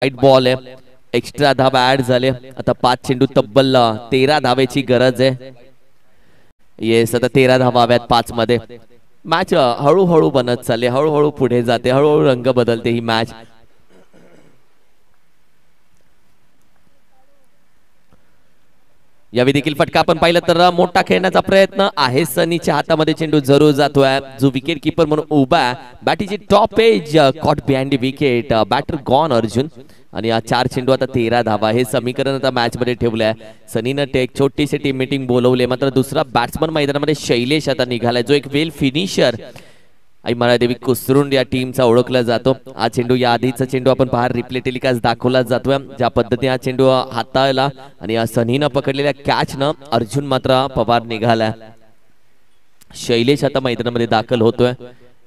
वाईट बॉल आहे, एक्स्ट्रा धावा ऍड झाले. आता 5 चेंडू तब्बल 13 धावेची गरज आहे. येस, आता 13 धावा हव्यात 5 मध्ये. मॅच हळूहळू बनत चालली, हळूहळू पुढे जाते, हळूहळू रंग बदलते ही मॅच. यावेळी देखील फटका आपण पाहिलं तर मोठा खेळण्याचा प्रयत्न आहे. सनीच्या हातामध्ये चेंडू जरूर जातोय, जो विकेट किपर म्हणून उभा आहे. बॅटीची top edge caught behind the wicket, batter gone Arjun. आणि 4 चेंडू आता 13 धावा, हे समीकरण आता मॅच मध्ये ठेवलंय. सनीनं एक छोटीशी टीम मीटिंग बोलवली. मात्र दुसरा बॅट्समन मैदानामध्ये शैलेश आता निघालाय, जो एक वेल फिनिशर देवी कुसरुंड या टीमचा ओळखला जातो. हा चेंडू, या आधीचा चेंडू आपण बाहेर रिप्ले टेलिकास्ट दाखवला जातोय, ज्या पद्धतीने हा चेंडू हाताळला आणि सनीनं पकडलेल्या कॅच न अर्जुन मात्र पवार निघाला. शैलेश आता मैदानामध्ये दाखल होतोय,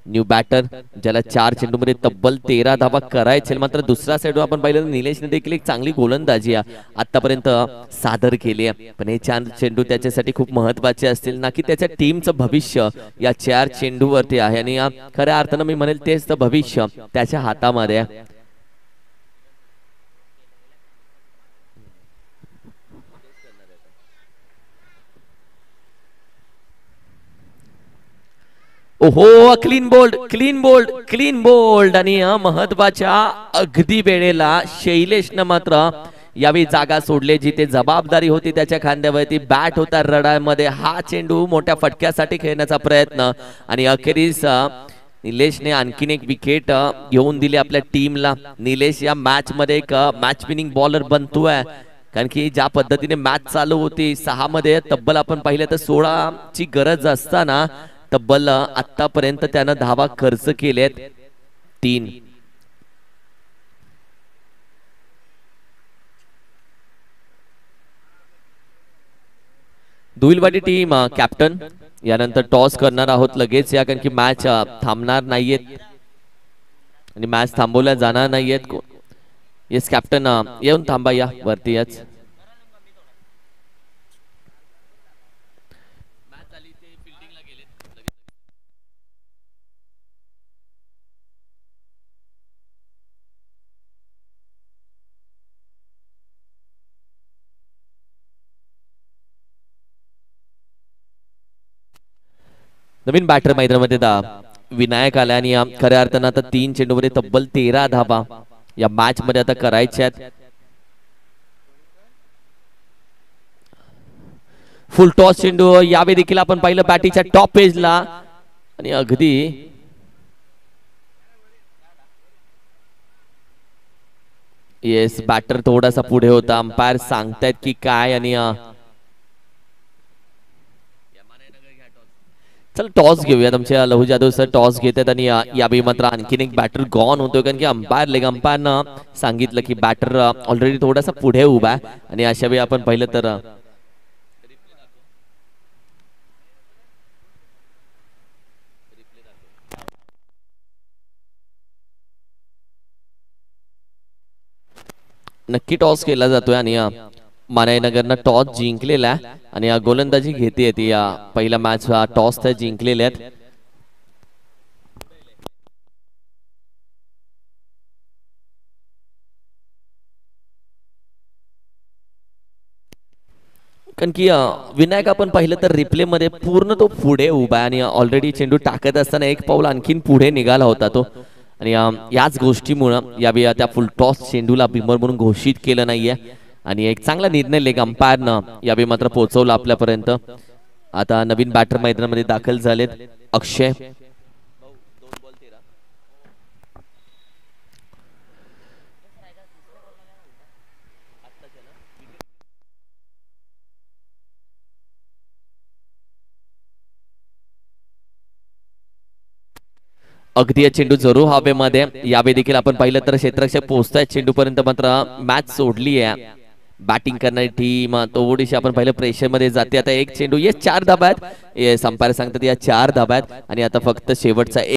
न्यू बॅटर, ज्याला 4 चेंडू मध्ये तब्बल 13 धावा करायचे. मात्र दुसरा साइड आपण पाहिलं निलेशने देखील एक चांगली गोलंदाजी आतापर्यंत सादर केली आहे. पण हे 4 चेंडू त्याच्यासाठी खूप महत्वाचे असतील, ना की त्याच्या टीमचं भविष्य या 4 चेंडूवरती आहे. आणि खऱ्या अर्थानं मी म्हणेल तेच तर भविष्य त्याच्या हातामध्ये आहे. ओहो, clean bowled, clean bowled, clean bowled. आणि महत्वाच्या अगदी वेळेला शैलेशनं मात्र यावेळी जागा सोडली, जिथे जबाबदारी होती त्याच्या खांद्यावरती. बॅट होता रडामध्ये, हा चेंडू मोठ्या फटक्यासाठी खेळण्याचा प्रयत्न. आणि अखेरीस निलेशने आणखीन एक विकेट घेऊन दिली आपल्या टीमला. निलेश या मॅच मध्ये एक मॅच विनिंग बॉलर बनतोय, कारण की ज्या पद्धतीने मॅच चालू होती 6 मध्ये तब्बल आपण पाहिलं तर 16 ची गरज असताना तब्बल आतापर्यंत त्यानं धावा खर्च केलेत 3. दुईलवाडी टीम कॅप्टन, यानंतर टॉस करणार आहोत लगेच या, कारण की मॅच थांबणार नाहीयेत आणि मॅच थांबवल्या जाणार नाहीयेत. येस कॅप्टन, येऊन थांबा या वरती. याच नवीन बॅटर मैदानामध्ये विनायक आला. आणि खऱ्या अर्थानं आता 3 चेंडू मध्ये तब्बल 13 धावा या मॅच मध्ये आता करायच्या आहेत. फुल टॉस चेंडू यावेळी देखील आपण पाहिलं बॅटीच्या टॉप एजला. आणि अगदी येस, बॅटर थोडासा पुढे होता, अंपायर सांगतायत की काय. आणि चल टॉस घेऊयात, आमच्या लहू जाधव सर टॉस घेतात. आणि यावेळी मात्र आणखीन एक बॅटर गॉन होतोय, कारण की अंपायरनं सांगितलं की बॅटर ऑलरेडी थोडासा पुढे उभा आहे. आणि अशा वेळी आपण पाहिलं तर नक्की टॉस केला जातोय. आणि मानाईनगरनं टॉस जिंकलेला आहे आणि गोलंदाजी घेते ती या पहिला मॅच टॉस तर जिंकलेले आहेत. कारण की विनायक आपण पाहिलं तर रिप्ले मध्ये पूर्ण तो पुढे उभा आहे आणि ऑलरेडी चेंडू टाकत असताना एक पाऊल आणखीन पुढे निघाला होता तो. आणि याच गोष्टीमुळे यावेळी त्या फुल टॉस चेंडूला बिमर म्हणून घोषित केलं नाहीये. आणि एक चांगला निर्णय लेग अंपायरनं यावेळी मात्र पोहोचवला आपल्यापर्यंत. आता नवीन बॅटर मैदानामध्ये दाखल झालेत अक्षय. अगदी चेंडू जरूर हवेमध्ये. यावेळी देखील आपण पाहिलं तर क्षेत्ररक्षक पोहोचताय चेंडू पर्यंत, मात्र मॅच सोडली आहे. बॅटिंग करणारी टीम थोडीशी आपण पाहिलं प्रेशर मध्ये जाते. आता एक चेंडू, येस 4 धाबा आहेत. अंपायर सांगतात या 4 धाबा आहेत. आणि आता फक्त शेवटचा